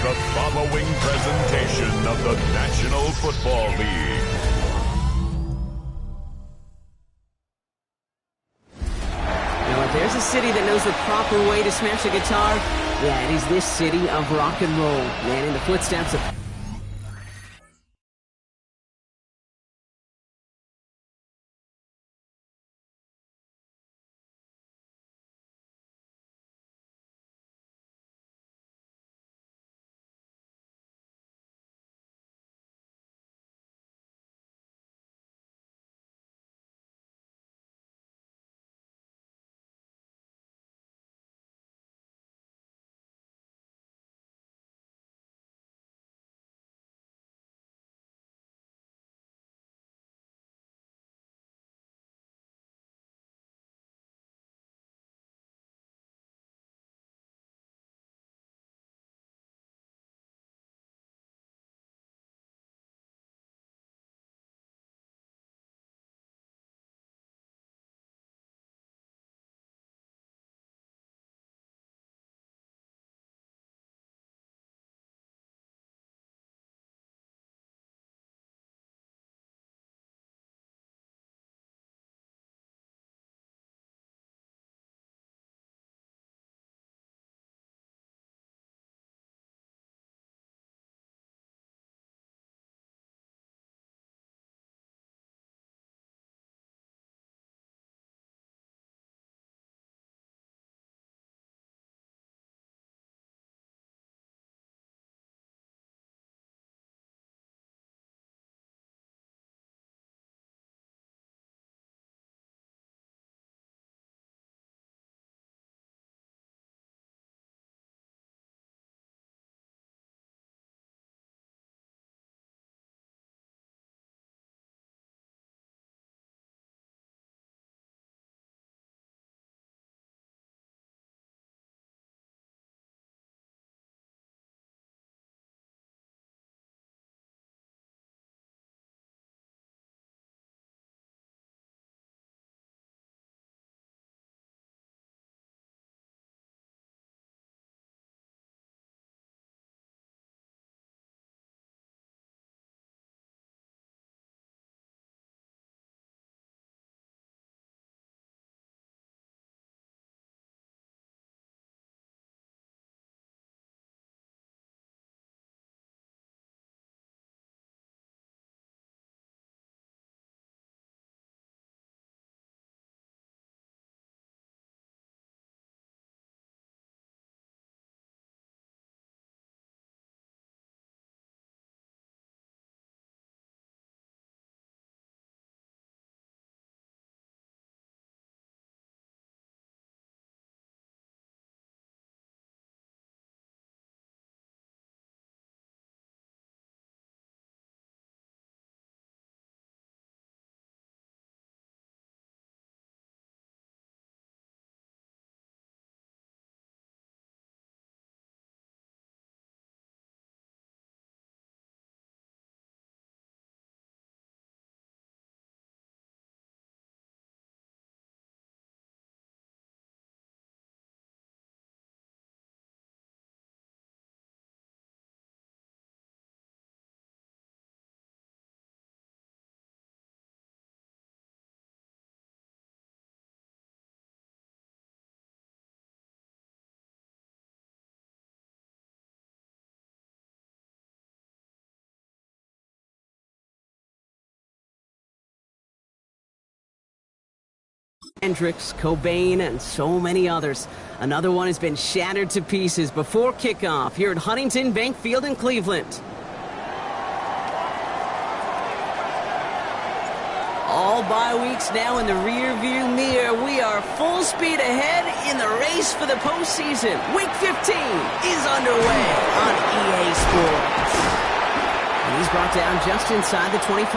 the following presentation of the National Football League. Now, if there's a city that knows the proper way to smash a guitar, yeah, it is this city of rock and roll, man, in the footsteps of... Hendrix, Cobain, and so many others. Another one has been shattered to pieces before kickoff here at Huntington Bank Field in Cleveland. All bye weeks now in the rear-view mirror. We are full speed ahead in the race for the postseason. Week 15 is underway on EA Sports. And he's brought down just inside the 25.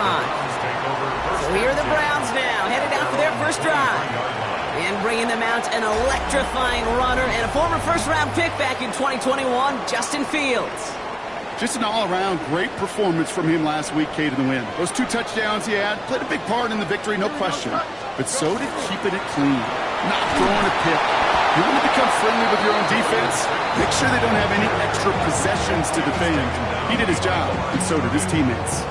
So here are the Browns now, headed out for their first drive. And bringing them out, an electrifying runner and a former first-round pick back in 2021, Justin Fields. Just an all-around great performance from him last week, Kate, in the win. Those 2 touchdowns he had played a big part in the victory, no question. But so did keeping it clean, not throwing a pick. He You want to become friendly with your own defense? Make sure they don't have any extra possessions to defend. He did his job, and so did his teammates.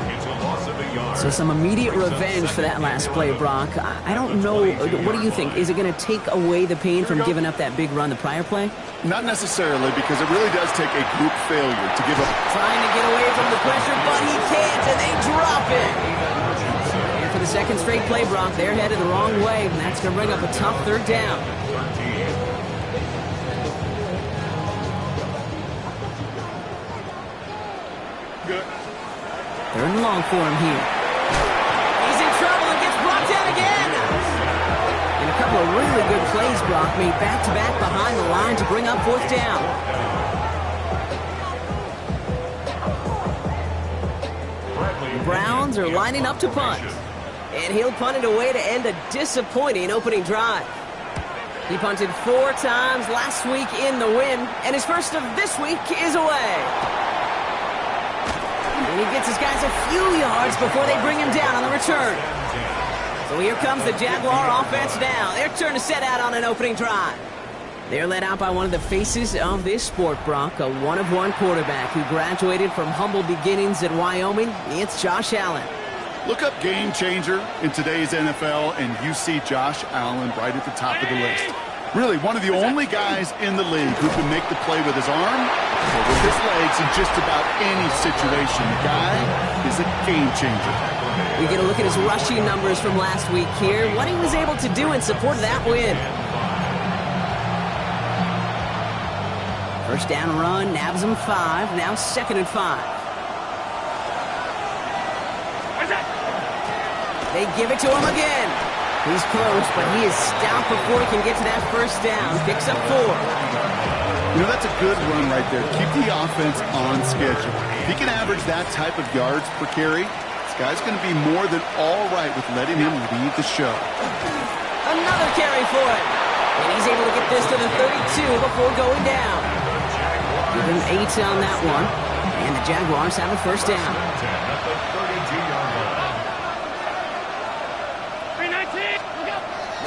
So some immediate revenge for that last play, Brock. I don't know. What do you think? Is it going to take away the pain from giving up that big run the prior play? Not necessarily, because it really does take a group failure to give up. Trying to get away from the pressure, but he can't, and they drop it. And for the second straight play, Brock, they're headed the wrong way, and that's going to bring up a tough third down. Good. Third and long for him here. He's in trouble and gets brought down again. And a couple of really good plays, Brock, made back-to-back behind the line to bring up fourth down. The Browns are lining up to punt. And he'll punt it away to end a disappointing opening drive. He punted 4 times last week in the win, and his first of this week is away. And he gets his guys a few yards before they bring him down on the return. So here comes the Jaguar offense now. Their turn to set out on an opening drive. They're led out by one of the faces of this sport, Brock, a one-of-one quarterback who graduated from humble beginnings at Wyoming. It's Josh Allen. Look up game changer in today's NFL, and you see Josh Allen right at the top of the list. Really, one of the only guys in the league who can make the play with his arm or with his legs in just about any situation. The guy is a game changer. We get a look at his rushing numbers from last week here, what he was able to do in support of that win. First down run, nabs him 5, now 2nd and 5. They give it to him again. He's close, but he is stopped before he can get to that first down. Picks up 4. You know, that's a good run right there. Keep the offense on schedule. If he can average that type of yards per carry, this guy's going to be more than all right with letting him lead the show. Another carry for it. And he's able to get this to the 32 before going down. Give him 8 on that one. And the Jaguars have a first down.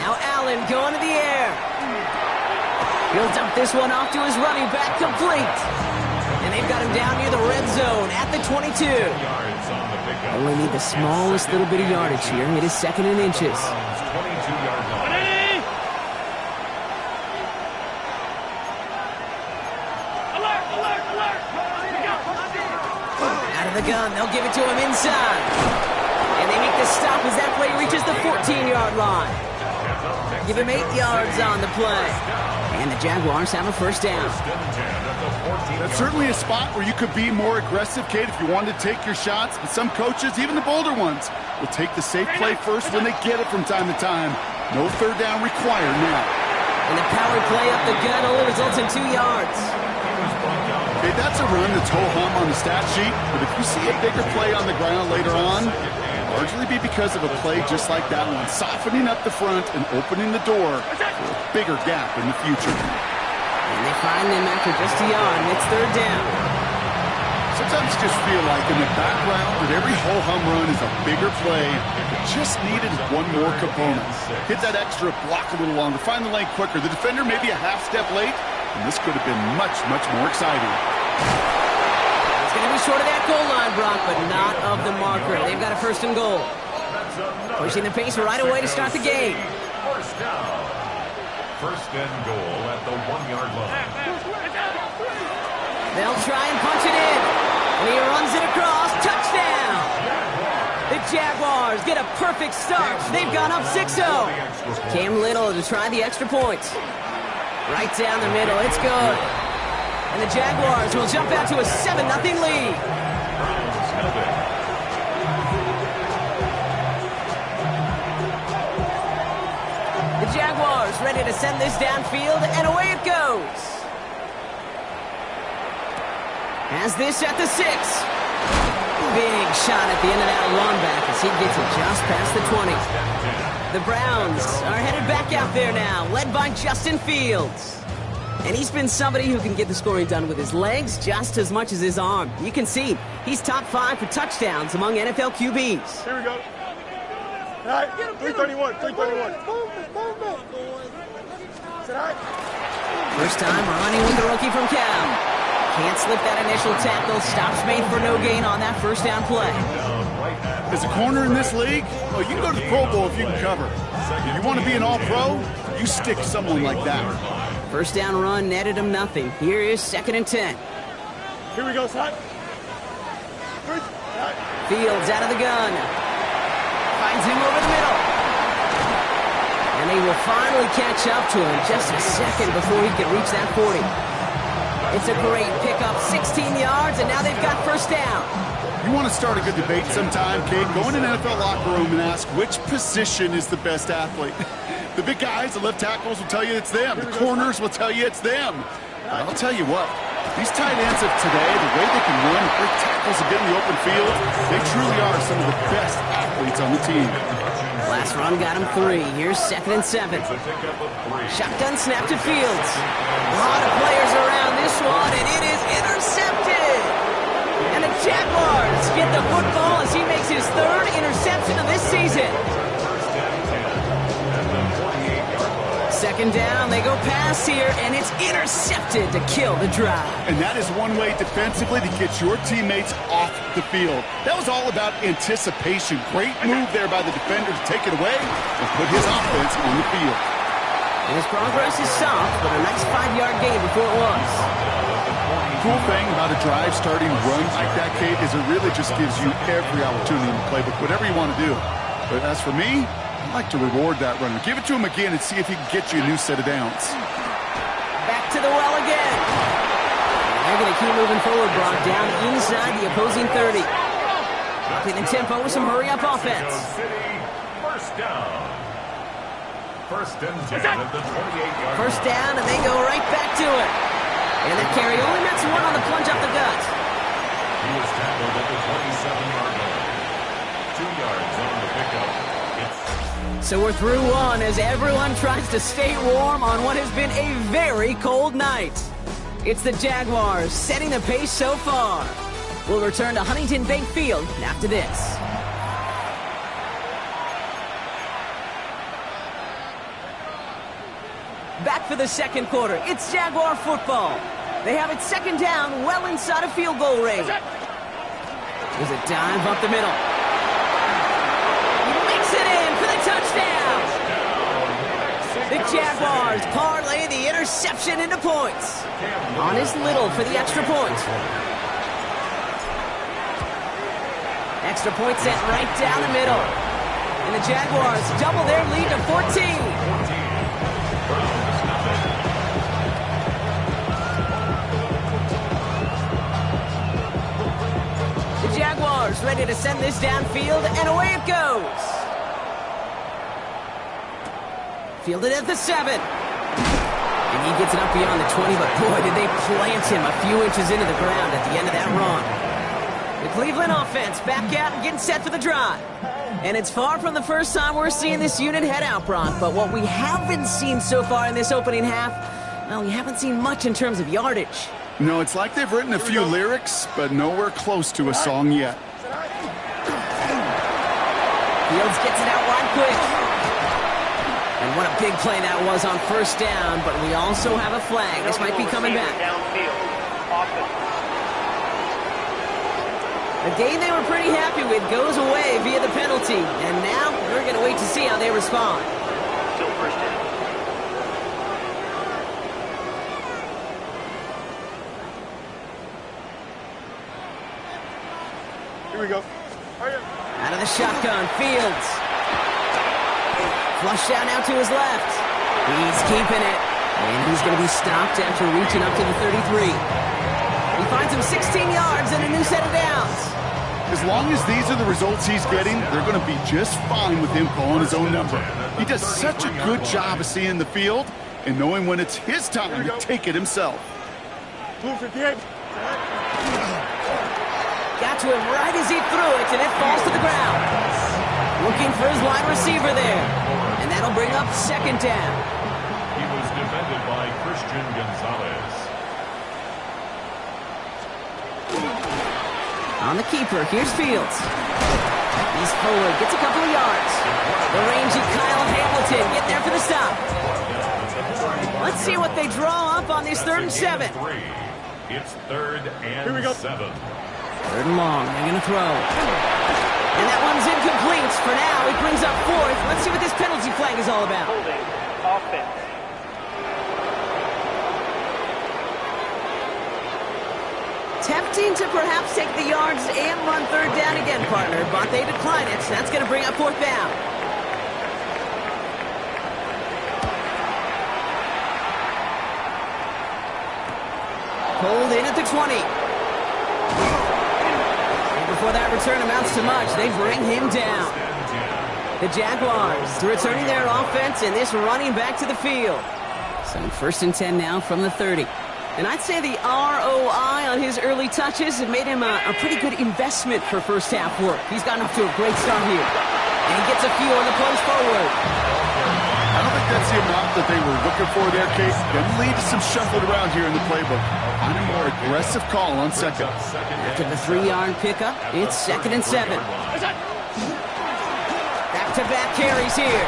Now Allen going to the air. He'll dump this one off to his running back, complete. And they've got him down near the red zone at the 22. Only need the smallest little bit of yardage here. It is 2nd and inches. Out of the gun, they'll give it to him inside. And they make the stop as that play reaches the 14-yard line. Give him 8 yards on the play. And the Jaguars have a first down. That's certainly a spot where you could be more aggressive, Kate, if you wanted to take your shots. But some coaches, even the bolder ones, will take the safe play first when they get it from time to time. No third down required now. And the power play up the gut only results in 2 yards. Okay, that's a run that's ho-hum on the stat sheet. But if you see a bigger play on the ground later on, largely be because of a play just like that one, softening up the front and opening the door for a bigger gap in the future. And they find him after just a yard, and it's third down. Sometimes you just feel like in the background that every ho-hum run is a bigger play that just needed one more component. Hit that extra block a little longer, find the lane quicker. The defender may be a half step late, and this could have been much, much more exciting. It's going to be short of that goal line, Brock, but not of the marker. They've got a first and goal. Pushing the pace right away to start the game. First down. First and goal at the 1-yard line. They'll try and punch it in. And he runs it across. Touchdown! The Jaguars get a perfect start. They've gone up 6-0. Cam Little to try the extra point. Right down the middle. It's good. And the Jaguars will jump out to a 7-0 lead. The Jaguars ready to send this downfield, and away it goes. Has this at the 6. Big shot at the end of that run back as he gets it just past the 20. The Browns are headed back out there now, led by Justin Fields. And he's been somebody who can get the scoring done with his legs just as much as his arm. You can see he's top 5 for touchdowns among NFL QBs. Here we go. All right, 331, 331. Is that all right? First time running with the rookie from Cal. Can't slip that initial tackle. Stops made for no gain on that first down play. As a corner in this league, well, you can go to the Pro Bowl if you can cover. If you want to be an all-pro, you stick someone like that. First down run netted him nothing. Here is 2nd and 10. Here we go, son. Fields out of the gun. Finds him over the middle. And they will finally catch up to him just a second before he can reach that 40. It's a great pickup, 16 yards, and now they've got first down. You want to start a good debate sometime, kid? Go in an NFL locker room and ask which position is the best athlete. The big guys, the left tackles will tell you it's them. The corners will tell you it's them. But I'll tell you what, these tight ends of today, the way they can run, great tackles and get in the open field, they truly are some of the best athletes on the team. Last run got him 3. Here's 2nd and 7. Shotgun snap to Fields. A lot of players around this one, and it is intercepted. And the Jaguars get the football as he makes his 3rd interception of this season. 2nd down, they go pass here, and it's intercepted to kill the drive. And that is one way defensively to get your teammates off the field. That was all about anticipation. Great move there by the defender to take it away and put his offense on the field. And his progress is soft, but a nice 5-yard gain before it was. The cool thing about a drive starting runs like that, Kate, is it really just gives you every opportunity in the playbook, whatever you want to do. But as for me, I like to reward that runner. Give it to him again and see if he can get you a new set of downs. Back to the well again. They're going to keep moving forward, Brock, down inside the opposing 30. Dropping the tempo with some hurry-up offense. First down. First and 10 at the 28-yard. First down, and they go right back to it. And that carry only nets one on the plunge up the gut. He was tackled at the 27-yard line. 2 yards on the pickup. So we're through one as everyone tries to stay warm on what has been a very cold night. It's the Jaguars setting the pace so far. We'll return to Huntington Bank Field after this. Back for the second quarter. It's Jaguar football. They have it 2nd down, well inside of field goal range. There's a dive up the middle. He makes it in for the touchdown. The Jaguars parlay the interception into points. On his Little for the extra point. Extra point sent right down the middle. And the Jaguars double their lead to 14. The Jaguars ready to send this downfield, and away it goes. Fielded at the 7. And he gets it up beyond the 20, but boy, did they plant him a few inches into the ground at the end of that run. The Cleveland offense back out and getting set for the drive. And it's far from the first time we're seeing this unit head out, Brock, but what we haven't seen so far in this opening half, well, we haven't seen much in terms of yardage. No, it's like they've written a few lyrics, but nowhere close to a song yet. Fields gets it out wide quick. And what a big play that was on first down, but we also have a flag. This might be coming back. A game they were pretty happy with goes away via the penalty. And now we're going to wait to see how they respond. Still first down. Here we go. Out of the shotgun, Fields. Flush out now to his left. He's keeping it. And he's going to be stopped after reaching up to the 33. He finds him 16 yards and a new set of downs. As long as these are the results he's getting, they're going to be just fine with him calling his own number. He does such a good job of seeing the field and knowing when it's his time to take it himself. Blue 58. Got to him right as he threw it, and it falls to the ground. Looking for his wide receiver there. And that'll bring up 2nd down. He was defended by Christian Gonzalez. On the keeper, here's Fields. He's forward, gets a couple of yards. The rangy Kyle Hamilton getting there for the stop. Let's see what they draw up on this 3rd and 7. It's 3rd and Here we go. 7. 3rd and long. They're going to throw. And that one's incomplete. For now, it brings up 4th. Let's see what this penalty flag is all about. Holding. Offense. Tempting to perhaps take the yards and run 3rd down again, partner, but they decline it. So that's going to bring up 4th down. Pulled in at the 20. And before that return amounts to much, they bring him down. The Jaguars returning their offense and this running back to the field. So 1st and 10 now from the 30. And I'd say the ROI on his early touches have made him a pretty good investment for first half work. He's gotten off to a great start here. And he gets a few on the plunge forward. I don't think that's the amount that they were looking for there, Case. Going to lead to some shuffling around here in the playbook. On a more aggressive call on 2nd. After the 3-yard pickup, it's 2nd and 7. Back-to-back carries here.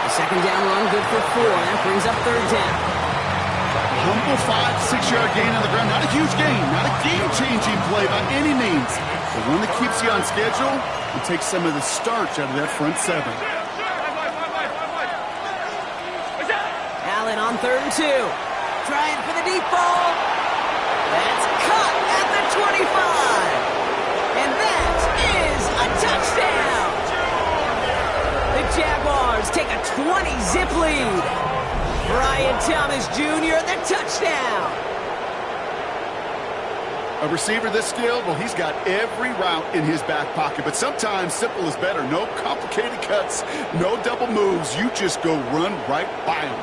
The 2nd down run good for 4. That brings up 3rd down. Humble 5-6-yard gain on the ground. Not a huge gain. Not a game-changing play by any means. But one that keeps you on schedule and takes some of the starch out of that front 7. Allen on 3rd and 2. Trying for the deep ball. That's caught at the 25. And that is a touchdown. The Jaguars take a 20-zip lead. Brian Thomas Jr., the touchdown. A receiver this skilled, well, he's got every route in his back pocket. But sometimes simple is better. No complicated cuts, no double moves. You just go run right by him.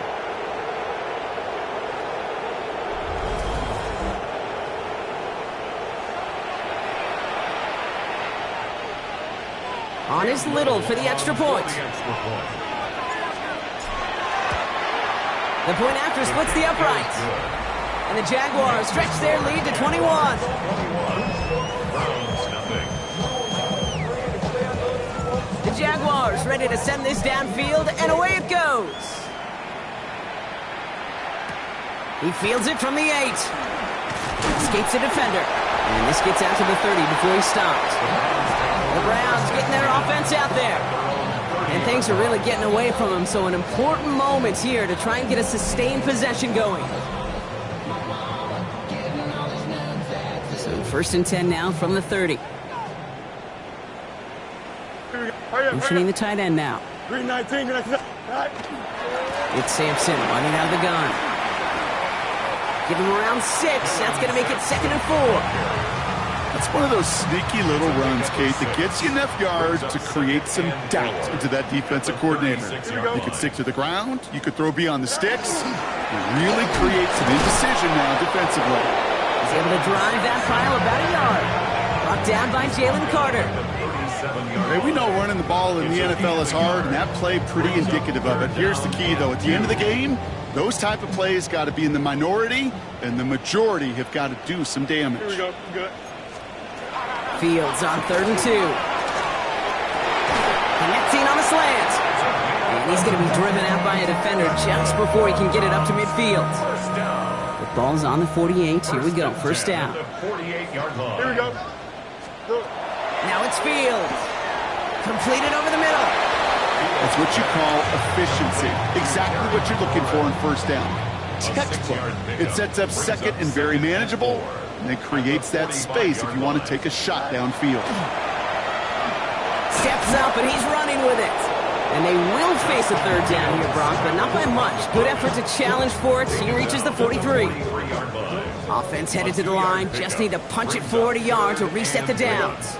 On is Little for the extra point. The point after splits the uprights. And the Jaguars stretch their lead to 21. The Jaguars ready to send this downfield, and away it goes. He fields it from the 8. Escapes a defender. And this gets out to the 30 before he stops. The Browns getting their offense out there. And things are really getting away from him, so an important moment here to try and get a sustained possession going. So 1st and 10 now from the 30. Motioning the tight end now. Green 19, green 19. It's Sampson running out of the gun. Give him around 6. That's going to make it 2nd and 4. That's one of those sneaky little runs, Kate, that gets you enough yards to create some doubt into that defensive coordinator. You could stick to the ground. You could throw beyond the sticks. You really create some indecision now defensively. He's able to drive that pile about a yard. Brought down by Jalen Carter. Hey, we know running the ball in the NFL is hard, and that play pretty indicative of it. Here's the key, though. At the end of the game, those type of plays got to be in the minority, and the majority have got to do some damage. Here we go. Good. Fields on 3rd and 2. Connecting on a slant. And he's going to be driven out by a defender just before he can get it up to midfield. The ball's on the 48. Here we go. 1st down. Here we go. Now it's Fields. Completed over the middle. That's what you call efficiency. Exactly what you're looking for on 1st down. Textbook. It sets up 2nd and very manageable. And it creates that space if you want to take a shot downfield. Steps up, and he's running with it. And they will face a 3rd down here, Brock, but not by much. Good effort to challenge for it. He reaches the 43. Offense headed to the line. Just need to punch it forward a yard to reset the downs.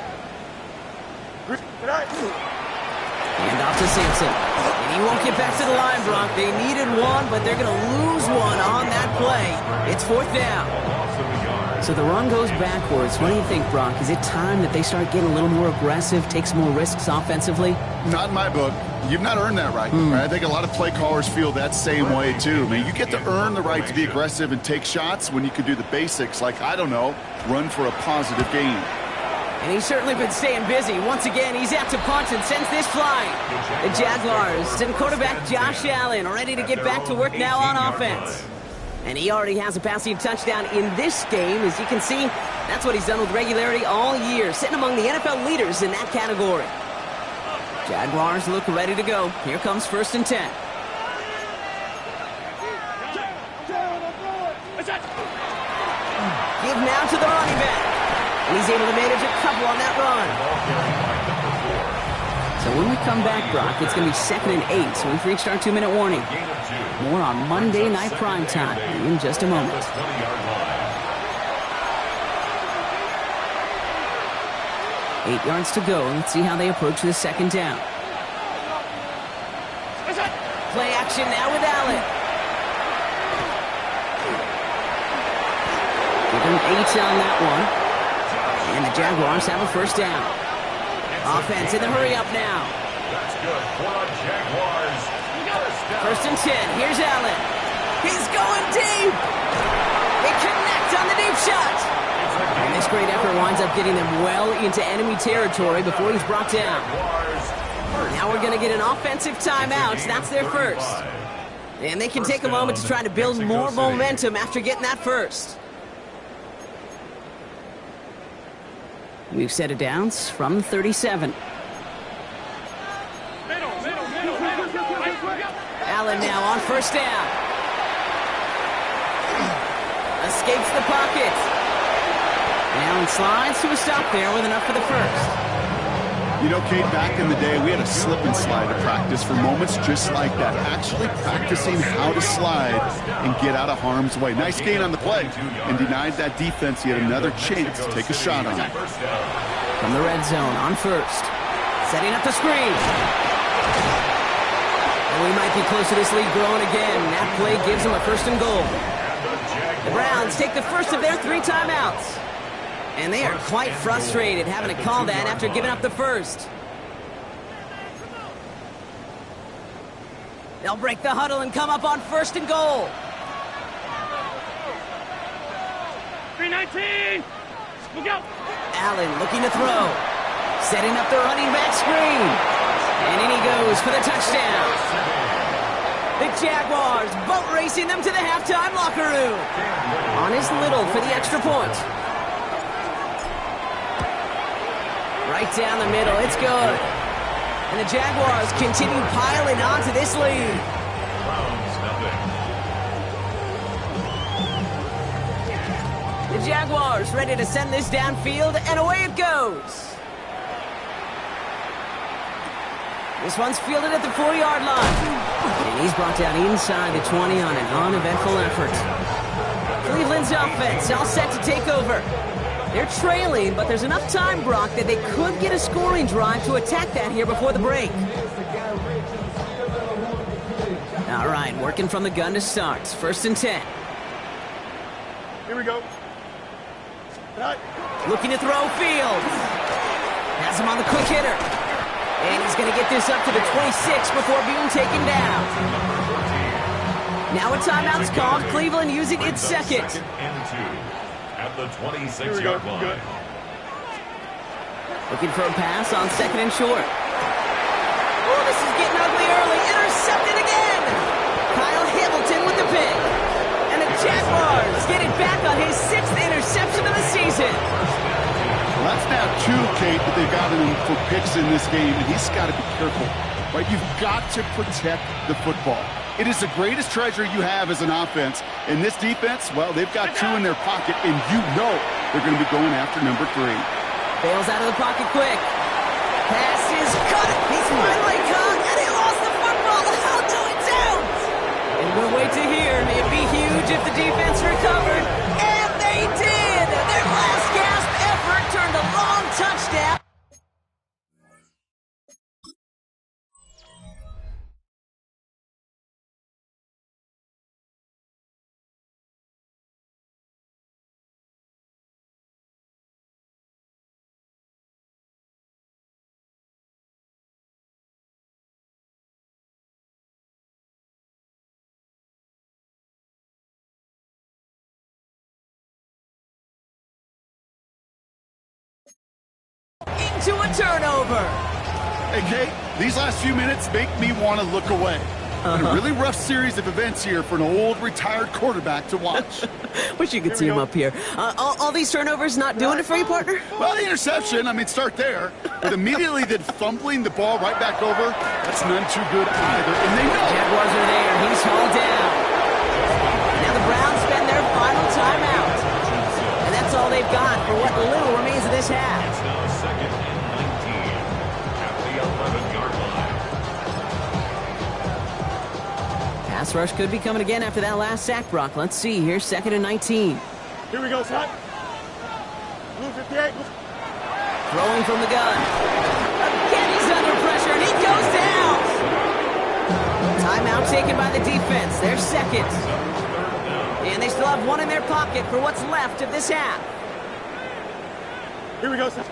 Hand off to Sampson. And he won't get back to the line, Brock. They needed one, but they're going to lose one on that play. It's 4th down. So the run goes backwards. What do you think, Brock? Is it time that they start getting a little more aggressive, take some more risks offensively? Not in my book. You've not earned that right. I think a lot of play callers feel that same way, too. I mean, you get to earn the right to be aggressive and take shots when you can do the basics, like, I don't know, run for a positive gain. And he's certainly been staying busy. Once again, he's out to punt and sends this flying. The Jaguars and quarterback Josh Allen ready to get back to work now on offense. And he already has a passing touchdown in this game. As you can see, that's what he's done with regularity all year, sitting among the NFL leaders in that category. Jaguars look ready to go. Here comes 1st and 10. Give now to the running back. And he's able to manage a couple on that run. So when we come back, Brock, it's going to be 2nd and 8. So we've reached our 2-minute warning. More on Monday Night Primetime in just a moment. 8 yards to go. Let's see how they approach this 2nd down. Play action now with Allen. Give him 8 on that one. And the Jaguars have a 1st down. Offense in the hurry-up now. That's good for the Jaguars. 1st and 10. Here's Allen. He's going deep. They connect on the deep shot. And this great effort winds up getting them well into enemy territory before he's brought down. Now we're going to get an offensive timeout. That's their 1st. And they can take a moment to try to build more momentum after getting that 1st. We've set it down from 37. Allen now on 1st down. Escapes the pocket. Allen slides to a stop there with enough for the 1st. You know, Kate, back in the day, we had a slip and slide to practice for moments just like that. Actually practicing how to slide and get out of harm's way. Nice gain on the play and denied that defense yet another chance to take a shot on it. From the red zone on 1st. Setting up the screen. And we might be close to this lead growing again. That play gives them a 1st and goal. The Browns take the 1st of their 3 timeouts. And they are quite frustrated having to call that after giving up the 1st. They'll break the huddle and come up on 1st and goal. 319. Look out. Allen looking to throw. Setting up the running back screen. And in he goes for the touchdown. The Jaguars boat racing them to the halftime locker room. On his Little for the extra point. Right down the middle, it's good. And the Jaguars continue piling on to this lead. The Jaguars ready to send this downfield, and away it goes. This one's fielded at the 4-yard line. And he's brought down inside the 20 on an uneventful effort. Cleveland's offense all set to take over. They're trailing, but there's enough time, Brock, that they could get a scoring drive to attack that here before the break. All right, working from the gun to start. 1st and 10. Here we go. Looking to throw Fields. Has him on the quick hitter. And he's going to get this up to the 26 before being taken down. Now a timeout's called. Cleveland using its 2nd. At the 26-yard line. Looking for a pass on 2nd and short. Oh, this is getting ugly early. Intercepted again. Kyle Hamilton with the pick. And the Jaguars get it back on his 6th interception of the season. Well, that's now 2, Kate, that they've gotten him for picks in this game, and he's got to be careful. Right? You've got to protect the football. It is the greatest treasure you have as an offense. And this defense, well, they've got 2 in their pocket, and you know they're going to be going after number 3. Bails out of the pocket quick. Pass is cut. He's finally caught, and he lost the football. How do it's out? And we'll wait to hear. It'd be huge if the defense recovered. And they did. Their last gasp effort turned a long touchdown. to a turnover. Hey, Kate, these last few minutes make me want to look away. Been a really rough series of events here for an old retired quarterback to watch. Wish you could see him up here. All these turnovers not doing it for you, partner? Well, the interception, I mean, start there. But immediately then fumbling the ball right back over, that's none too good either. And they know. Jaguars are there. He's hauled down. Now the Browns spend their final timeout. And that's all they've got for what little remains of this half. It's now second and 19 at the 11-yard line. Pass rush could be coming again after that last sack, Brock. Let's see here. Second and 19. Here we go, Scott. Blue 58. Throwing from the gun. Again, he's under pressure, and he goes down. Timeout taken by the defense. Their second. And they still have one in their pocket for what's left of this half. Here we go, Scott.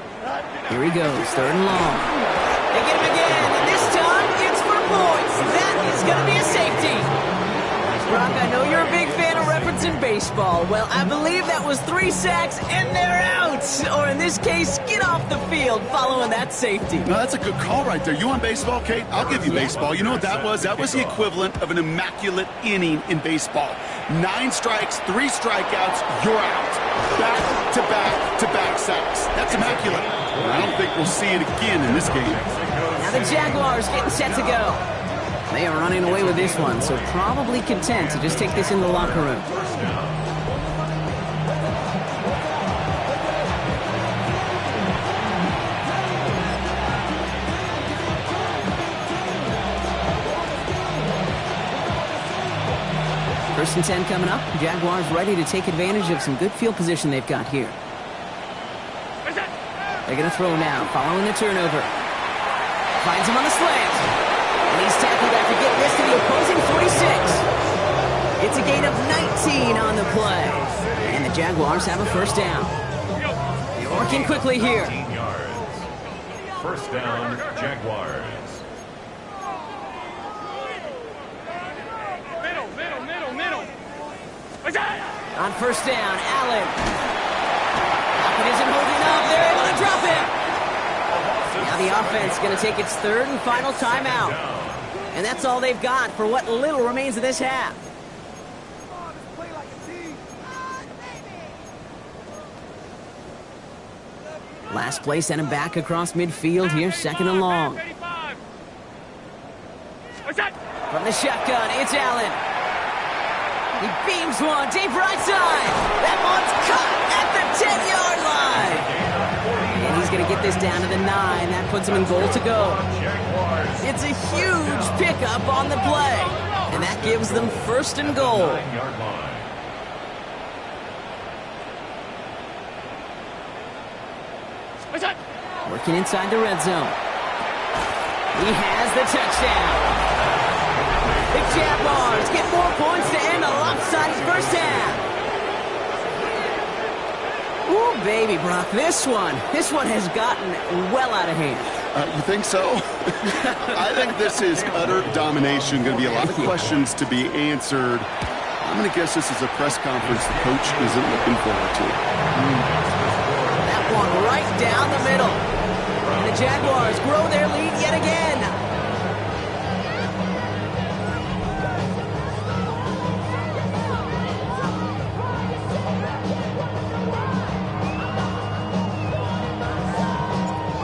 Here he goes. Third and long. They get him again, and this time it's for points. That is going to be a safety. Brock, I know you're a big fan of referencing baseball. Well, I believe that was 3 sacks, and they're out. Or in this case, get off the field following that safety. No, that's a good call right there. You want baseball, Kate? I'll give you baseball. You know what that was? That was the equivalent of an immaculate inning in baseball. 9 strikes, 3 strikeouts, you're out. Back-to-back-to-back sacks. That's immaculate. I don't think we'll see it again in this game. Now the Jaguars getting set to go. They are running away with this one, so probably content to just take this in the locker room. First and 10 coming up. Jaguars ready to take advantage of some good field position they've got here. They're going to throw now, following the turnover. Finds him on the slant. And he's tackled after getting this to the opposing 46. It's a gain of 19 on the play. And the Jaguars have a first down. They're working quickly here. 18 yards. First down, Jaguars. Middle. On first down, Allen. Pocket isn't holding up. They're able to drop him. Now the offense going to take its third and final timeout. And that's all they've got for what little remains of this half. Last play sent him back across midfield here, second and long. From the shotgun, it's Allen. He beams one, deep right side. That one's caught at the 10-yard line. And he's going to get this down to the 9. That puts him in goal to go. It's a huge pickup on the play. And that gives them first and goal. 9-yard line. Working inside the red zone. He has the touchdown. The Jaguars get 4 points to end a lopsided first half. Ooh, baby, Brock, this one has gotten well out of hand. You think so? I think this is utter domination. Going to be a lot of questions to be answered. I'm going to guess this is a press conference the coach isn't looking forward to. That one right down the middle. And the Jaguars grow their lead yet again.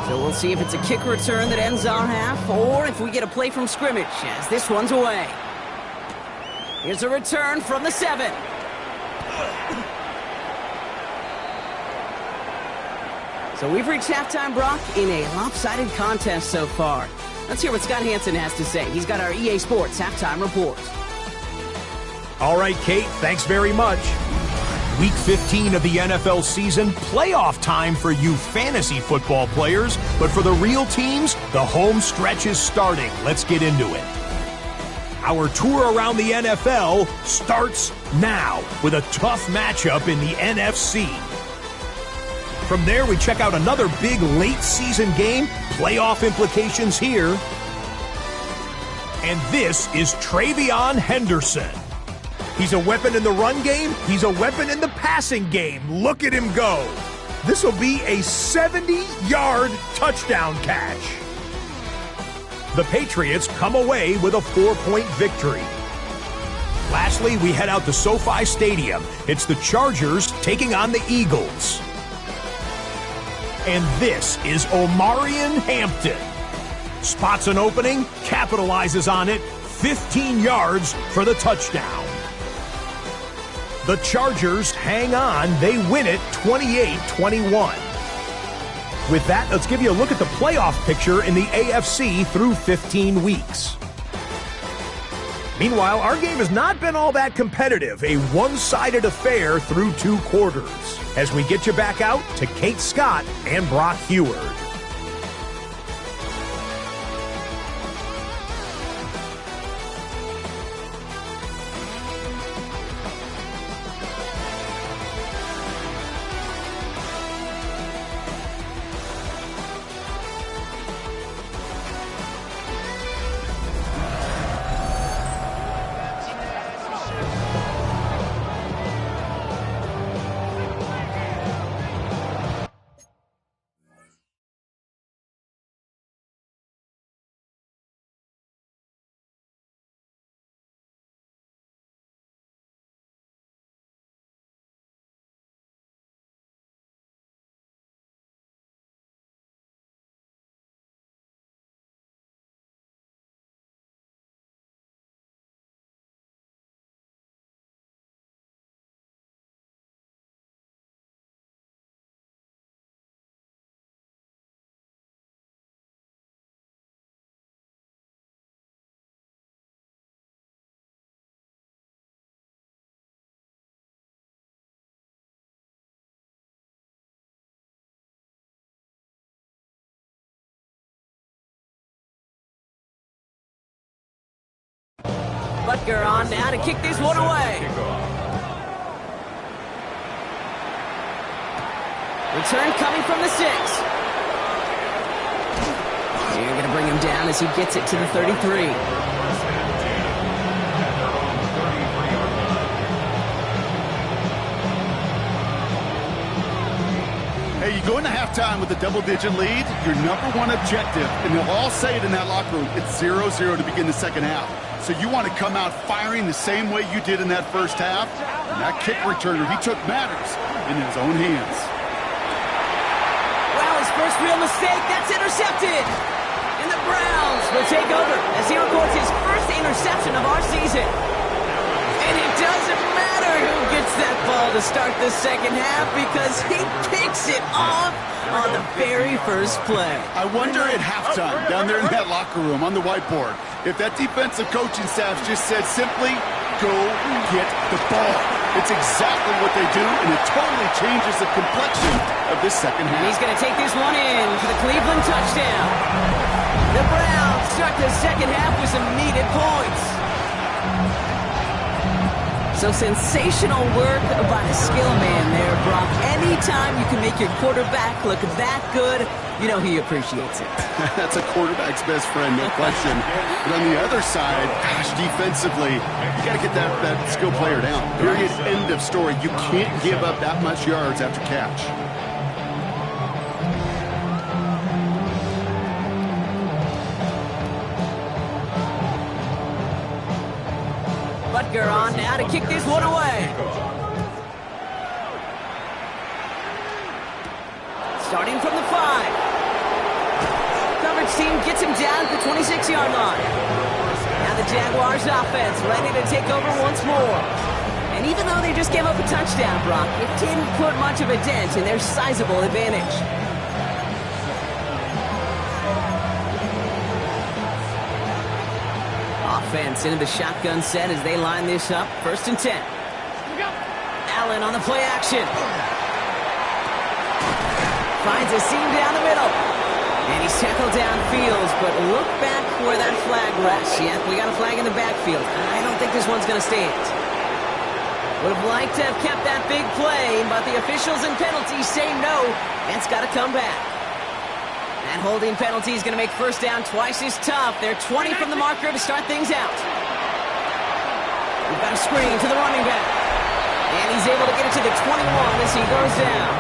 So we'll see if it's a kick return that ends our half, or if we get a play from scrimmage, as this one's away. Here's a return from the 7. So we've reached halftime, Brock, in a lopsided contest so far. Let's hear what Scott Hansen has to say. He's got our EA Sports halftime report. All right, Kate, thanks very much. Week 15 of the NFL season, playoff time for you fantasy football players. But for the real teams, the home stretch is starting. Let's get into it. Our tour around the NFL starts now with a tough matchup in the NFC. From there, we check out another big late-season game, playoff implications here. And this is Travion Henderson. He's a weapon in the run game. He's a weapon in the passing game. Look at him go. This will be a 70-yard touchdown catch. The Patriots come away with a 4-point victory. Lastly, we head out to SoFi Stadium. It's the Chargers taking on the Eagles. And this is Omarion Hampton. Spots an opening, capitalizes on it, 15 yards for the touchdown. The Chargers hang on. They win it 28-21. With that, let's give you a look at the playoff picture in the AFC through 15 weeks. Meanwhile, our game has not been all that competitive, a one-sided affair through 2 quarters. As we get you back out to Kate Scott and Brock Heward. Butker on now to kick this one away. Return coming from the 6. You're going to bring him down as he gets it to the 33. Hey, you go into halftime with a double-digit lead, your number one objective, and they'll all say it in that locker room, it's 0-0 to begin the second half. So you want to come out firing the same way you did in that first half. And that kick returner, he took matters in his own hands. Well, his first real mistake, that's intercepted. And the Browns will take over as he records his first interception of our season. And it doesn't matter who gets that ball to start the second half because he picks it off on the very first play. I wonder at halftime, down there in that locker room on the whiteboard, if that defensive coaching staff just said simply, go get the ball. It's exactly what they do, and it totally changes the complexion of this second half. And he's going to take this one in for the Cleveland touchdown. The Browns start the second half with some needed points. So sensational work by the skill man there, Brock. Anytime you can make your quarterback look that good, you know he appreciates it. That's a quarterback's best friend, no question. But on the other side, gosh, defensively, you got to get that skill player down. Period, end of story. You can't give up that much yards after catch. Butker on now to kick this one away. Starting from the 5. Coverage team gets him down at the 26-yard line. Now the Jaguars offense ready to take over once more. And even though they just gave up a touchdown, Brock, it didn't put much of a dent in their sizable advantage. Offense into the shotgun set as they line this up. 1st and 10. Allen on the play action. Finds a seam down the middle. And he's tackled downfield, but look back where that flag rests. Yeah, we got a flag in the backfield. I don't think this one's going to stand. Would have liked to have kept that big play, but the officials and penalties say no, and it's got to come back. That holding penalty is going to make first down twice as tough. They're 20 from the marker to start things out. We've got a screen to the running back. And he's able to get it to the 21 as he goes down.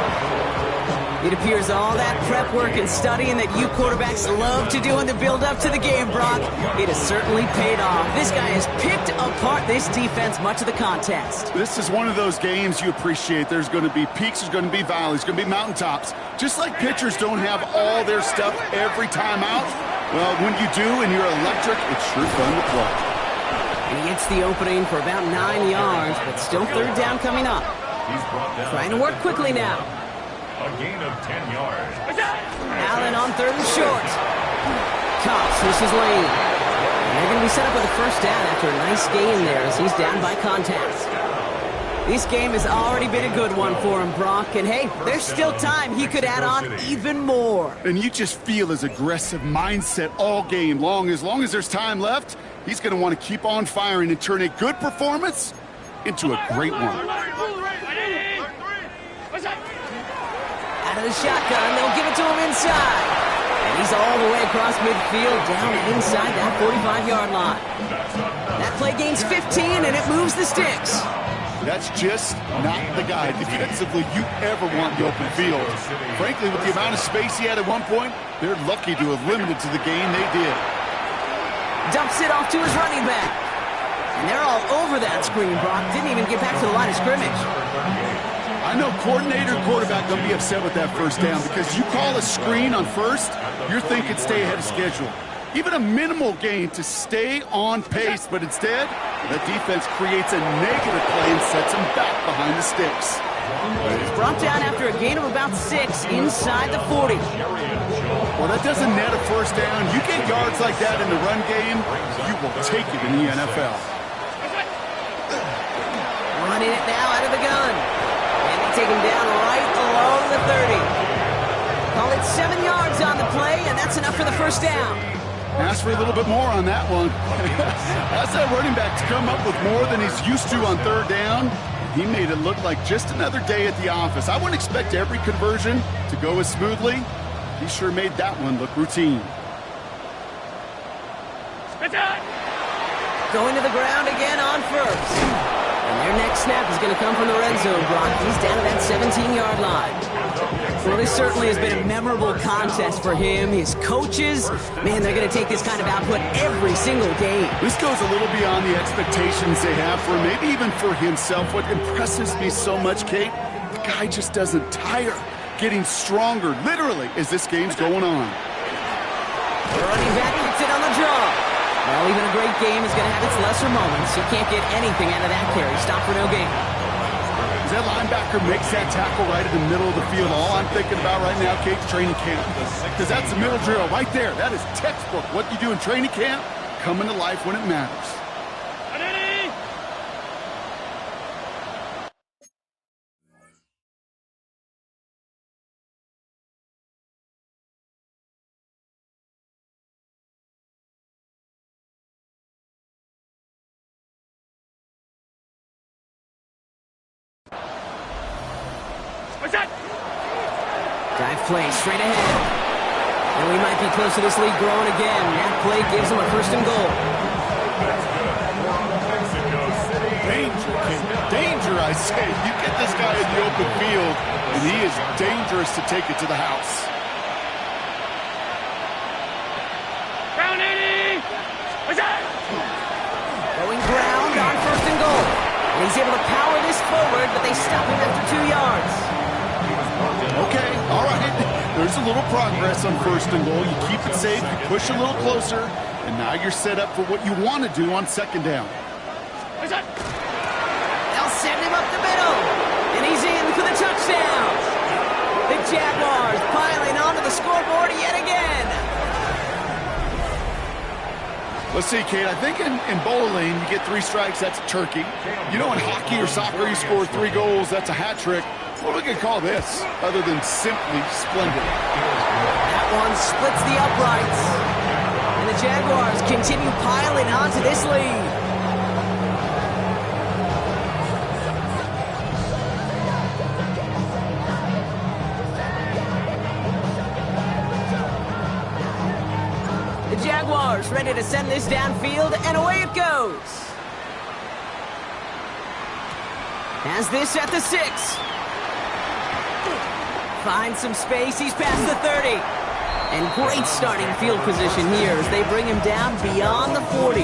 It appears all that prep work and studying that you quarterbacks love to do in the build-up to the game, Brock, it has certainly paid off. This guy has picked apart this defense much of the contest. This is one of those games you appreciate. There's going to be peaks, there's going to be valleys, there's going to be mountaintops. Just like pitchers don't have all their stuff every time out, well, when you do and you're electric, it's sure fun to play. And he gets the opening for about 9 yards, but still third down coming up. He's brought down Trying to work quickly now. a gain of 10 yards. Allen on third and short. Cox misses lane. And they're going to be set up with a first down after a nice gain there as he's down by contact. This game has already been a good one for him, Brock. And hey, there's still time. He could add on even more. And you just feel his aggressive mindset all game long. As there's time left, he's going to want to keep on firing and turn a good performance into a great one. Out of the shotgun, they'll give it to him inside. And he's all the way across midfield, down inside that 45-yard line. That play gains 15, and it moves the sticks. That's just not the guy defensively you ever want in the open field. Frankly, with the amount of space he had at one point, they're lucky to have limited to the gain they did. Dumps it off to his running back. And they're all over that screen, Brock. Didn't even get back to the line of scrimmage. I know coordinator and quarterback going to be upset with that first down because you call a screen on first, you're thinking stay ahead of schedule. Even a minimal gain to stay on pace, but instead, the defense creates a negative play and sets him back behind the sticks. He's brought down after a gain of about 6 inside the 40. Well, that doesn't net a first down. You get yards like that in the run game, you will take it in the NFL. Running it now out of the gun. And they take him down right along the 30. Call it 7 yards on the play, and that's enough for the first down. Ask for a little bit more on that one. That's that running back to come up with more than he's used to on third down. He made it look like just another day at the office. I wouldn't expect every conversion to go as smoothly. He sure made that one look routine. Going to the ground again on first. And their next snap is going to come from the red zone, Brock. He's down to that 17-yard line. Well, this certainly has been a memorable contest for him. His coaches, man, they're going to take this kind of output every single game. This goes a little beyond the expectations they have for him, maybe even for himself. What impresses me so much, Kate, the guy just doesn't tire. Getting stronger, literally, as this game's going on. The running back gets it on the draw. Well, even a great game is going to have its lesser moments. You can't get anything out of that carry. Stop for no gain. As that linebacker makes that tackle right in the middle of the field, all I'm thinking about right now, Kate's training camp. Because that's the middle drill right there. That is textbook. What you do in training camp, coming to life when it matters. Dive play straight ahead. And we might be close to this lead growing again. That play gives them a first and goal. Danger, Kate. Danger, I say. You get this guy in the open field, and he is dangerous to take it to the house. Going ground on first and goal. And he's able to power this forward, but they stop him after 2 yards. Okay, all right. There's a little progress on first and goal. You keep it safe, you push a little closer, and now you're set up for what you want to do on second down. They'll send him up the middle. And he's in for the touchdown. The Jaguars piling onto the scoreboard yet again. Let's see, Kate, I think in bowling, you get 3 strikes, that's a turkey. You know, in hockey or soccer, you score 3 goals, that's a hat trick. What are we going to call this, other than simply splendid? That one splits the uprights. And the Jaguars continue piling onto this lead. The Jaguars ready to send this downfield, and away it goes. Has this at the 6. Finds some space. He's past the 30. And great starting field position here as they bring him down beyond the 40.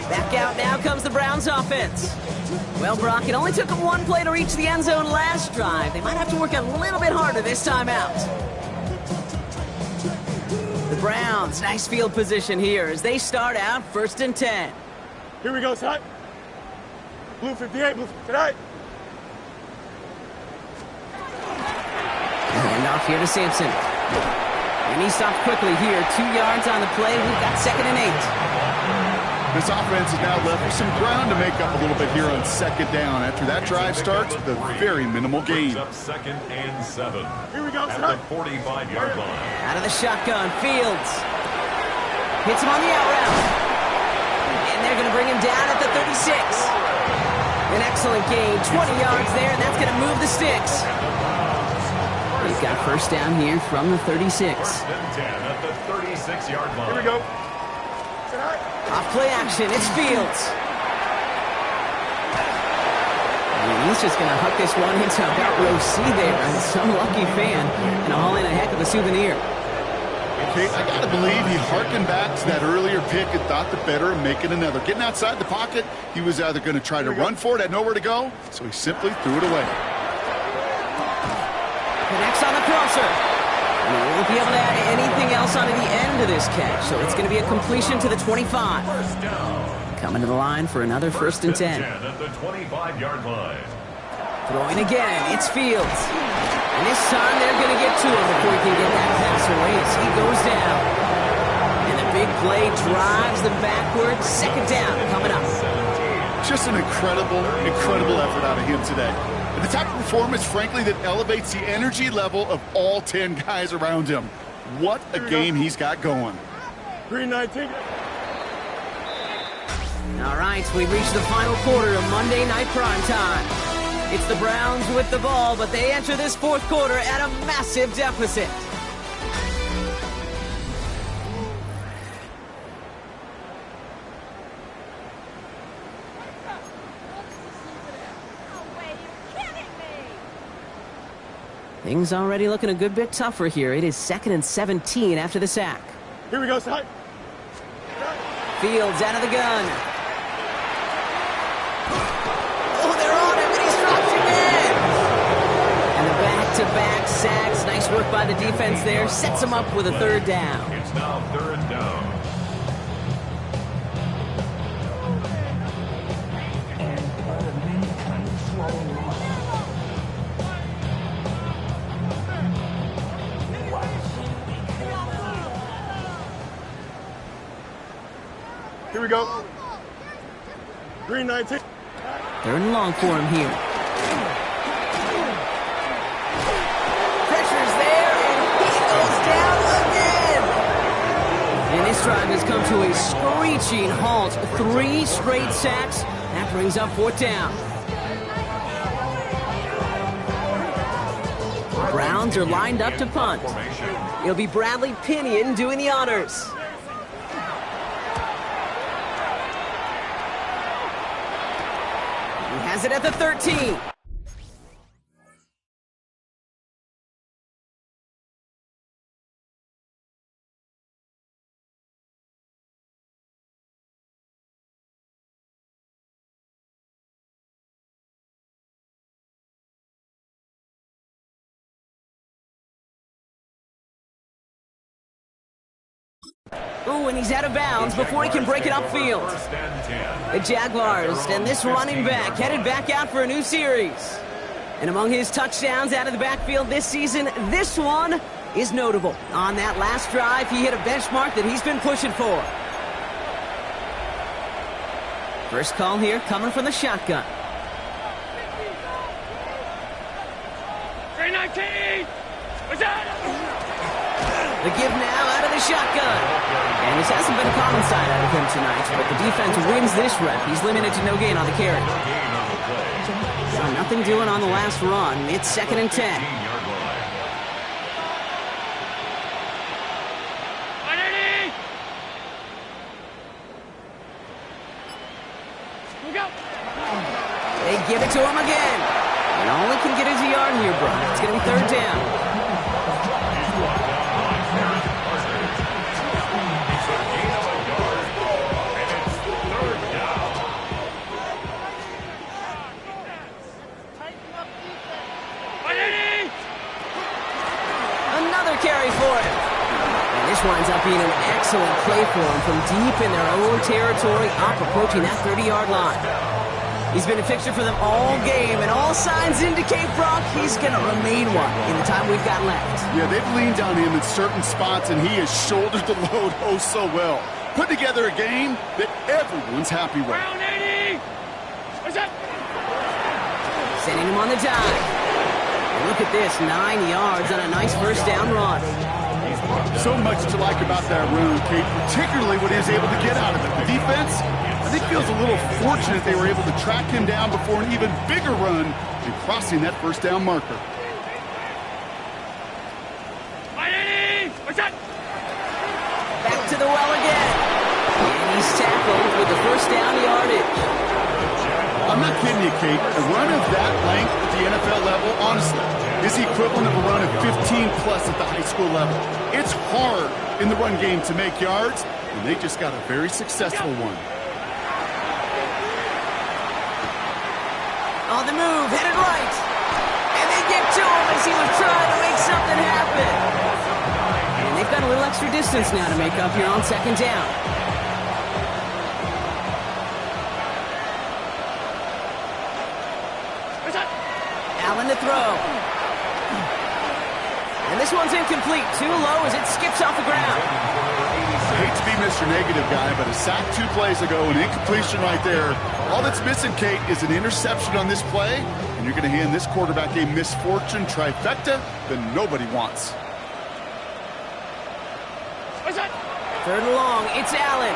Back out now comes the Browns offense. Well, Brock, it only took them one play to reach the end zone last drive. They might have to work a little bit harder this time out. The Browns, nice field position here as they start out 1st and 10. Here we go, son. Blue 58, blue tonight. And off here to Sampson. And he stopped quickly here. 2 yards on the play. We've got 2nd and 8. This offense is now left with some ground to make up a little bit here on 2nd down. After that drive starts with a very minimal gain. Up 2nd and 7. Here we go, At son. the 45-yard line. Out of the shotgun, Fields. Hits him on the out route. And they're going to bring him down at the 36. An excellent gain. 20 yards there, and that's going to move the sticks. He's got 1st down here from the 36. 1st and 10 at the 36-yard line. Here we go. Tonight. Off play action, it's Fields. And he's just going to hook this one into about row C there. And some lucky fan and haul in a heck of a souvenir. Okay, I got to believe he harkened back to that earlier pick and thought the better of making another. Getting outside the pocket, he was either going to try to run for it, had nowhere to go, so he simply threw it away. Connects on the crosser. And he won't be able to add anything else onto the end of this catch, so it's going to be a completion to the 25. First down. Coming to the line for another 1st and 10. At the 25-yard line. Throwing again, it's Fields. And this time they're going to get to him before he can get that pass away as he goes down. And the big play drives them backwards. 2nd down coming up. Just an incredible effort out of him today. And the type of performance, frankly, that elevates the energy level of all 10 guys around him. What a game he's got going. Green 19. All right, we've reached the final quarter of Monday Night Primetime. It's the Browns with the ball, but they enter this 4th quarter at a massive deficit. Things already looking a good bit tougher here. It is 2nd and 17 after the sack. Here we go, son. Fields out of the gun. Oh, they're on him, and he's dropped again. And the back-to-back sacks. Nice work by the defense there. Sets him up with a 3rd down. It's now 3rd down. Here we go. Green 19. 3rd and long for him here. Pressure's there, and he goes down again. And this drive has come to a screeching halt. 3 straight sacks. That brings up 4th down. Browns are lined up to punt. It'll be Bradley Pinion doing the honors. He has it at the 13. Ooh, and he's out of bounds before he can break it upfield. The Jaguars and this running back headed back out for a new series. And among his touchdowns out of the backfield this season, this one is notable. On that last drive, he hit a benchmark that he's been pushing for. First call here coming from the shotgun. Green 19. What's that? The give now out of the shotgun. And this hasn't been a common sight out of him tonight, but the defense wins this rep. He's limited to no gain on the carry. So nothing doing on the last run. It's 2nd and 10. They give it to him again. And all he can get is a yard here, Brian. It's going to be 3rd down. another carry for him. And this winds up being an excellent play for him from deep in their own territory, up approaching that 30-yard line. He's been a fixture for them all game, and all signs indicate, Brock, he's going to remain one in the time we've got left. Yeah, they've leaned on him in certain spots, and he has shouldered the load oh so well. Put together a game that everyone's happy with. Sending him on the dive. And look at this, 9 yards on a nice first down run. So much to like about that run, Kate, particularly what he was able to get out of it. The defense, I think, feels a little fortunate they were able to track him down before an even bigger run and crossing that first down marker. Back to the well again. And he's tackled with the first down yardage. I'm not kidding you, Kate. A run of that length at the NFL level, honestly, is the equivalent of a run of 15-plus at the high school level. It's hard in the run game to make yards, and they just got a very successful one. On the move, headed right. And they get to him as he was trying to make something happen. And they've got a little extra distance now to make up here on second down. Allen to throw. And this one's incomplete. Too low as it skips off the ground. I hate to be Mr. Negative guy, but a sack 2 plays ago, an incompletion right there. All that's missing, Kate, is an interception on this play, and you're going to hand this quarterback a misfortune trifecta that nobody wants. Third and long, it's Allen.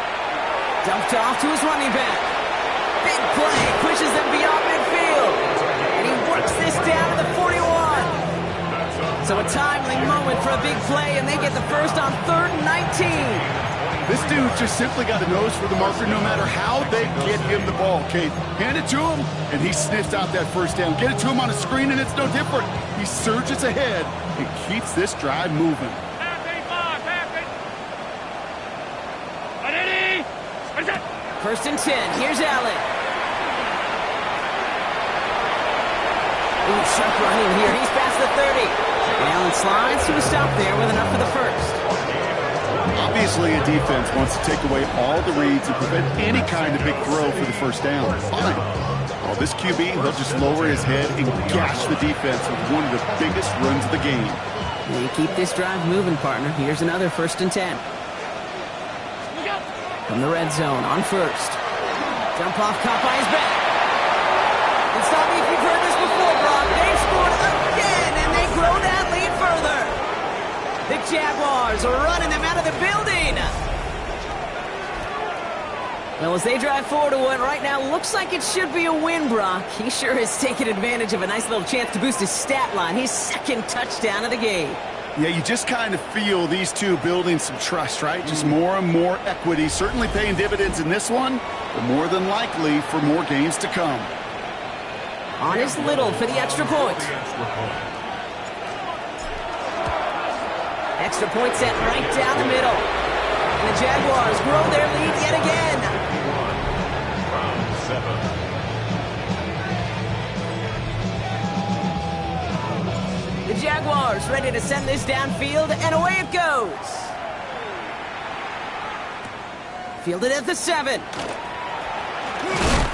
Dumped off to his running back. Big play, pushes them beyond midfield. And he works this down to the 41. So a timely moment for a big play, and they get the first on 3rd and 19. This dude just simply got a nose for the marker no matter how they get him the ball, Kate. Hand it to him, and he sniffs out that first down. Get it to him on a screen, and it's no different. He surges ahead and keeps this drive moving. First and 10, here's Allen. Ooh, sharp running here, he's past the 30. And Allen slides to a stop there with enough for the first. Obviously, a defense wants to take away all the reads and prevent any kind of big throw for the first down. Fine. Well, this QB, he'll just lower his head and gash the defense with one of the biggest runs of the game. And you keep this drive moving, partner. Here's another first and 10. From the red zone on first. Jump off, caught by his back. And stop me if you've heard this before, Brock. They've scored again, and they grow that lead further. The Jaguars are running them out of the building. Well, as they drive forward to what right now looks like it should be a win, Brock. He sure has taken advantage of a nice little chance to boost his stat line. His second touchdown of the game. Yeah, you just kind of feel these two building some trust, right? Just more and more equity. Certainly paying dividends in this one, but more than likely for more games to come. On his little for the extra point. Extra point set right down the middle. And the Jaguars grow their lead yet again. Round 7. The Jaguars ready to send this downfield, and away it goes. Fielded at the 7.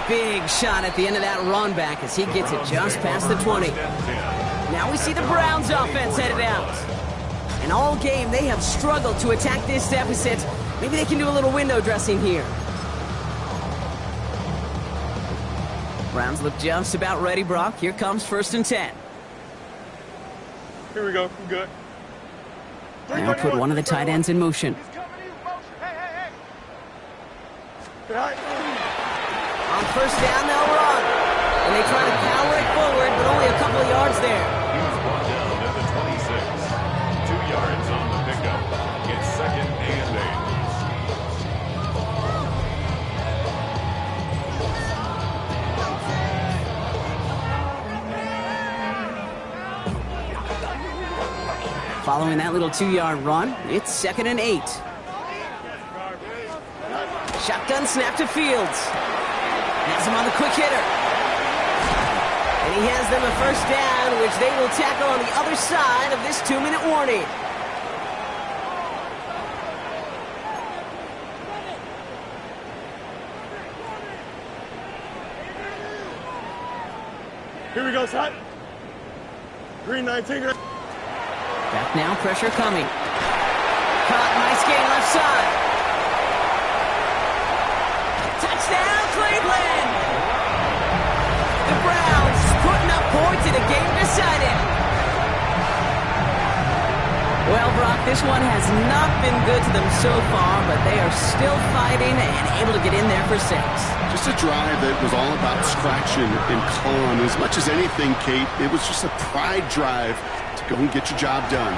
Big shot at the end of that run back as he gets it just past the 20. Now we see the Browns offense headed out. And all game, they have struggled to attack this deficit. Maybe they can do a little window dressing here. Browns look just about ready, Brock. Here comes first and 10. Here we go. I'm good. Now put one of the tight ends in motion. On first down, they'll run. And they try to power it forward, but only a couple of yards there. He's brought down at the 26. 2 yards on the pickup. It's 2nd and 8. Following that little 2-yard run, it's 2nd and 8. Shotgun snap to Fields. Has him on the quick hitter. And he has them a first down, which they will tackle on the other side of this 2-minute warning. Here we go, set. Green 19. Back now, pressure coming. Caught, nice gain left side. Touchdown, Cleveland! The Browns putting up points in a game decided. Well, Brock, this one has not been good to them so far, but they are still fighting and able to get in there for 6. Just a drive that was all about scratching and clawing. As much as anything, Kate, it was just a pride drive to go and get your job done.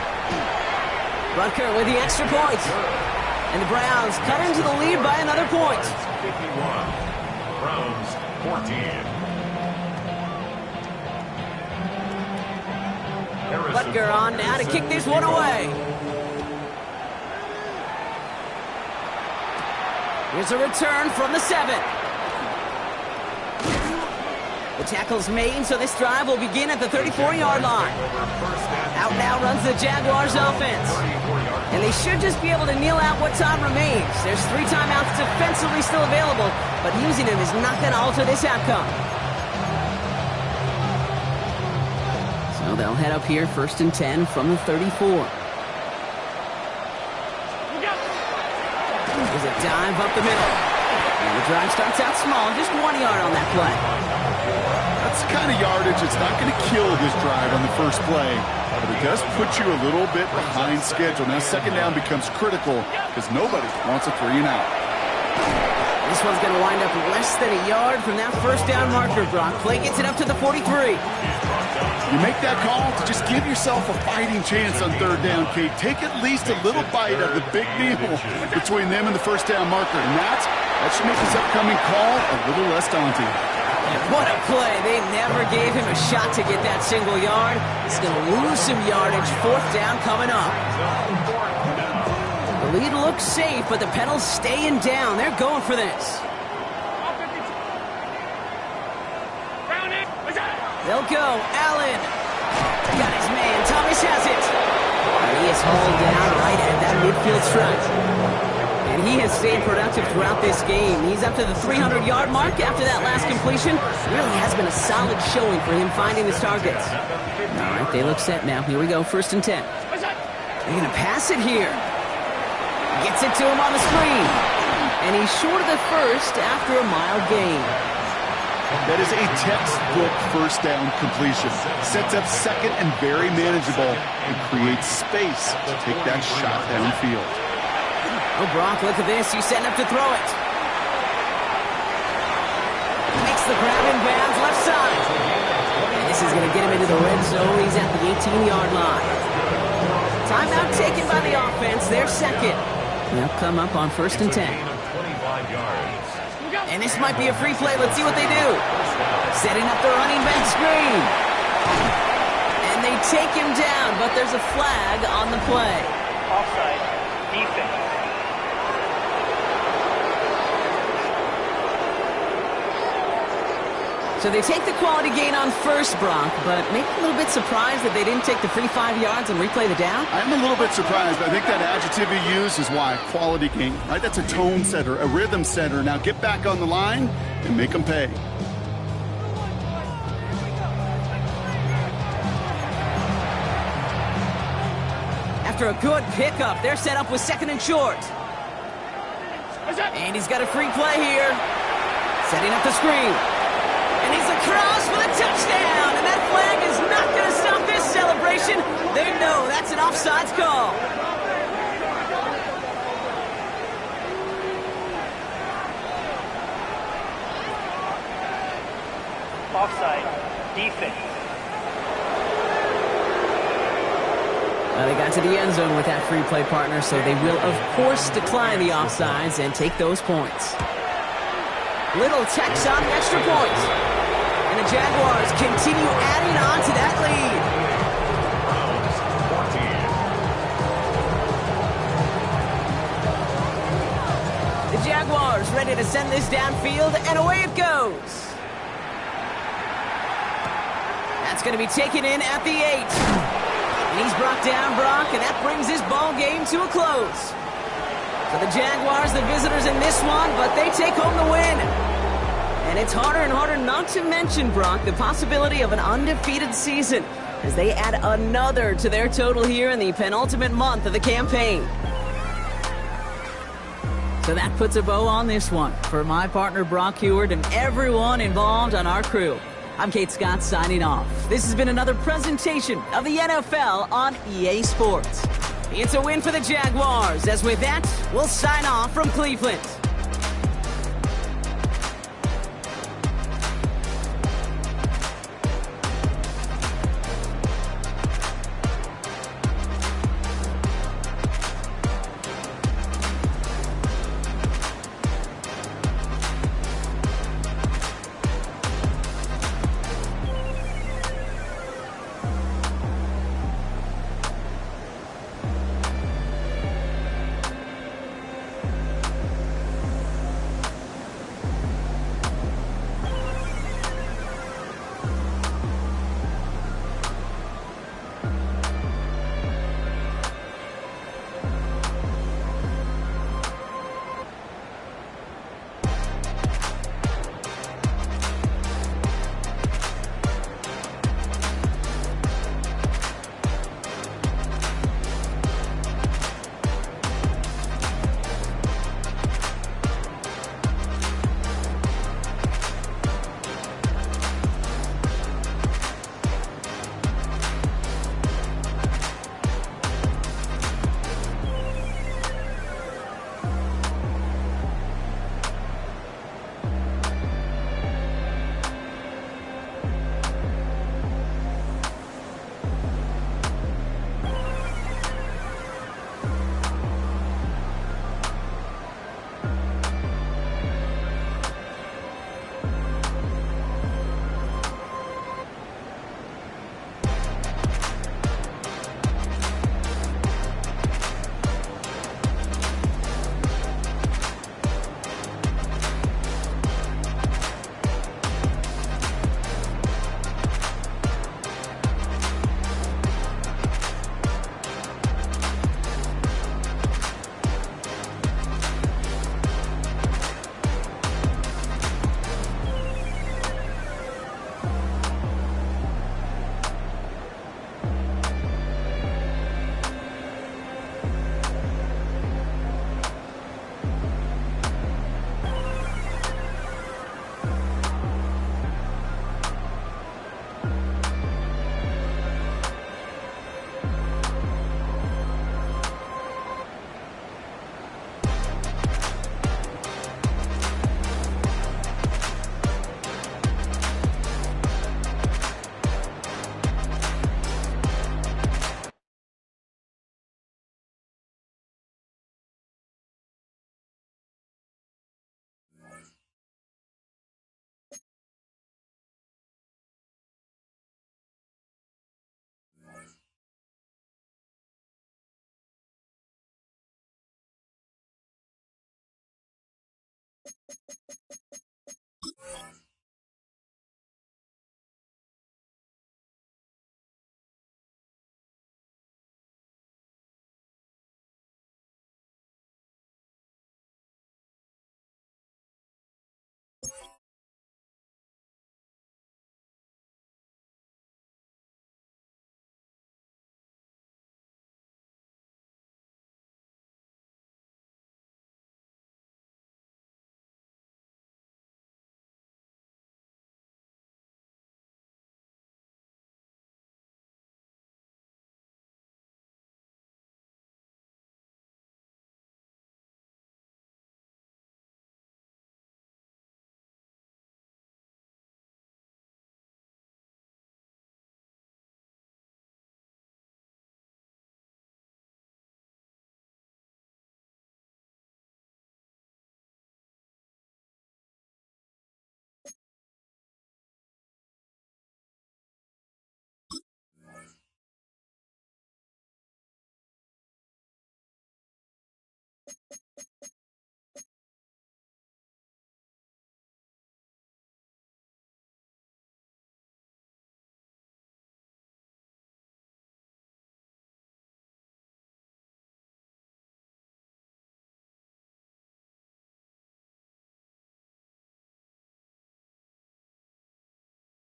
Rutger with the extra point. And the Browns cut into the lead by another point. 51. Browns 14. Rutger on now to kick this one away. Here's a return from the 7. The tackle's made, so this drive will begin at the 34-yard line. Out now runs the Jaguars offense. And they should just be able to kneel out what time remains. There's 3 timeouts defensively still available, but using them is not going to alter this outcome. So they'll head up here, 1st and 10 from the 34. There's a dive up the middle. And the drive starts out small, just 1 yard on that play. That's the kind of yardage that's not going to kill this drive on the first play, but it does put you a little bit behind schedule. Now, 2nd down becomes critical because nobody wants a 3 and out. This one's going to wind up less than a yard from that 1st down marker, Brock. Play gets it up to the 43. You make that call to just give yourself a fighting chance on 3rd down, Kate. Take at least a little bite of the big deal between them and the 1st down marker. And that should make this upcoming call a little less daunting. What a play. They never gave him a shot to get that single yard. He's going to lose some yardage. 4th down coming up. The lead looks safe, but the Pedals staying down. They're going for this. They'll go. Allen. Got his man. Thomas has it. And he is hauled down right at that midfield stripe. And he has stayed productive throughout this game. He's up to the 300-yard mark after that last completion. Really has been a solid showing for him finding his targets. All right, they look set now. Here we go, 1st and 10. They're going to pass it here. Gets it to him on the screen. And he's short of the 1st after a mild gain. That is a textbook 1st down completion. Sets up 2nd and very manageable and creates space to take that shot downfield. Oh, Brock, look at this. He's setting up to throw it. Makes the grab in bounds left side. And this is going to get him into the red zone. He's at the 18-yard line. Timeout taken by the offense. They're 2nd. They'll come up on 1st and 10. And this might be a free play. Let's see what they do. Setting up the running back screen. And they take him down, but there's a flag on the play. Offside. Defense. So they take the quality gain on 1st, Brock, but maybe a little bit surprised that they didn't take the free 5 yards and replay the down? I'm a little bit surprised, but I think that adjective you use is why. Quality gain, right? That's a tone setter, a rhythm setter. Now get back on the line and make them pay. After a good pickup, they're set up with 2nd and short. And he's got a free play here. Setting up the screen. And he's across for the touchdown. And that flag is not going to stop this celebration. They know that's an offsides call. Offside. Defense. They got to the end zone with that free play partner, so they will, of course, decline the offsides and take those points. Little tacks on an extra point. And the Jaguars continue adding on to that lead. The Jaguars ready to send this downfield, and away it goes. That's going to be taken in at the 8. And he's brought down, Brock, and that brings this ball game to a close. So the Jaguars, the visitors in this one, but they take home the win. And it's harder and harder not to mention, Brock, the possibility of an undefeated season as they add another to their total here in the penultimate month of the campaign. So that puts a bow on this one. For my partner, Brock Heward, and everyone involved on our crew, I'm Kate Scott signing off. This has been another presentation of the NFL on EA Sports. It's a win for the Jaguars, as with that, we'll sign off from Cleveland.